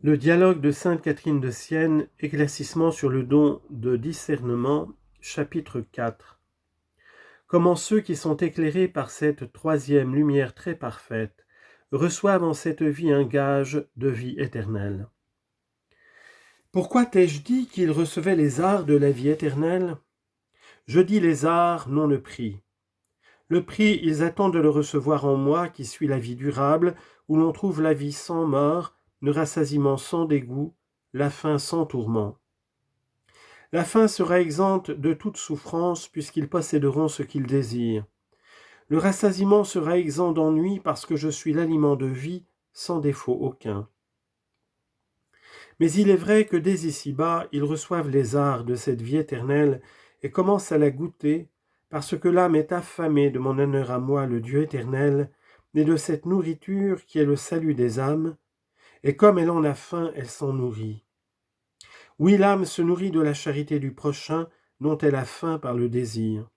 Le dialogue de sainte Catherine de Sienne, éclaircissement sur le don de discernement, chapitre 4. Comment ceux qui sont éclairés par cette troisième lumière très parfaite reçoivent en cette vie un gage de vie éternelle. Pourquoi t'ai-je dit qu'ils recevaient les arts de la vie éternelle ? Je dis les arts, non le prix. Le prix, ils attendent de le recevoir en moi qui suis la vie durable, où l'on trouve la vie sans mort, le rassasiement sans dégoût, la fin sans tourment. La fin sera exempte de toute souffrance puisqu'ils posséderont ce qu'ils désirent. Le rassasiement sera exempt d'ennui parce que je suis l'aliment de vie sans défaut aucun. Mais il est vrai que dès ici-bas, ils reçoivent les arts de cette vie éternelle et commencent à la goûter parce que l'âme est affamée de mon honneur à moi, le Dieu éternel, et de cette nourriture qui est le salut des âmes, et comme elle en a faim, elle s'en nourrit. Oui, l'âme se nourrit de la charité du prochain, dont elle a faim par le désir.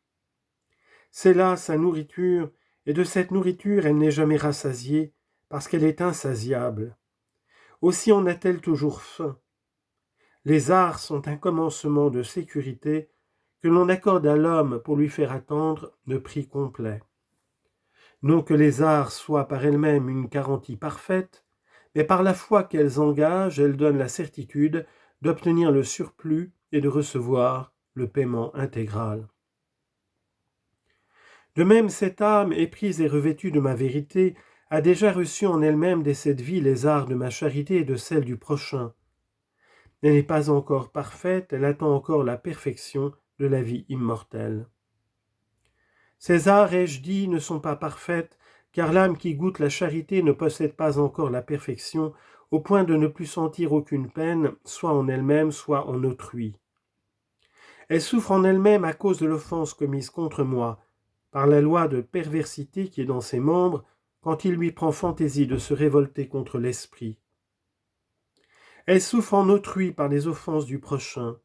C'est là sa nourriture, et de cette nourriture elle n'est jamais rassasiée, parce qu'elle est insatiable. Aussi en a-t-elle toujours faim. Les arts sont un commencement de sécurité que l'on accorde à l'homme pour lui faire attendre le prix complet. Non que les arts soient par elles-mêmes une garantie parfaite, mais par la foi qu'elles engagent, elles donnent la certitude d'obtenir le surplus et de recevoir le paiement intégral. De même, cette âme, éprise et revêtue de ma vérité, a déjà reçu en elle-même dès cette vie les arts de ma charité et de celle du prochain. Elle n'est pas encore parfaite, elle attend encore la perfection de la vie immortelle. Ces arts, ai-je dit, ne sont pas parfaites, car l'âme qui goûte la charité ne possède pas encore la perfection, au point de ne plus sentir aucune peine, soit en elle-même, soit en autrui. Elle souffre en elle-même à cause de l'offense commise contre moi, par la loi de perversité qui est dans ses membres, quand il lui prend fantaisie de se révolter contre l'esprit. Elle souffre en autrui par les offenses du prochain.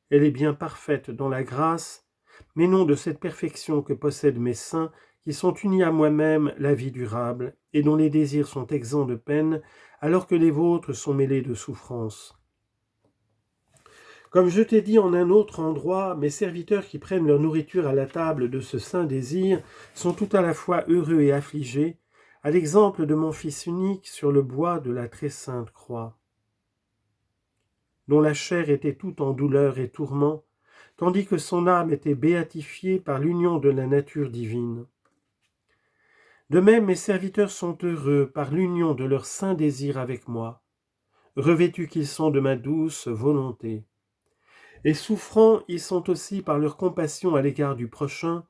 Elle est bien parfaite dans la grâce, mais non de cette perfection que possèdent mes saints, qui sont unis à moi-même la vie durable, et dont les désirs sont exempts de peine, alors que les vôtres sont mêlés de souffrance. Comme je t'ai dit en un autre endroit, mes serviteurs qui prennent leur nourriture à la table de ce saint désir sont tout à la fois heureux et affligés, à l'exemple de mon Fils unique sur le bois de la très sainte croix, dont la chair était toute en douleur et tourment, tandis que son âme était béatifiée par l'union de la nature divine. De même, mes serviteurs sont heureux par l'union de leur saint désir avec moi, revêtus qu'ils sont de ma douce volonté. Et souffrants, ils sont aussi par leur compassion à l'égard du prochain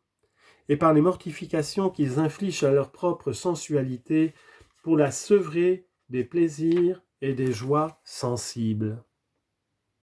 et par les mortifications qu'ils infligent à leur propre sensualité pour la sevrer des plaisirs et des joies sensibles.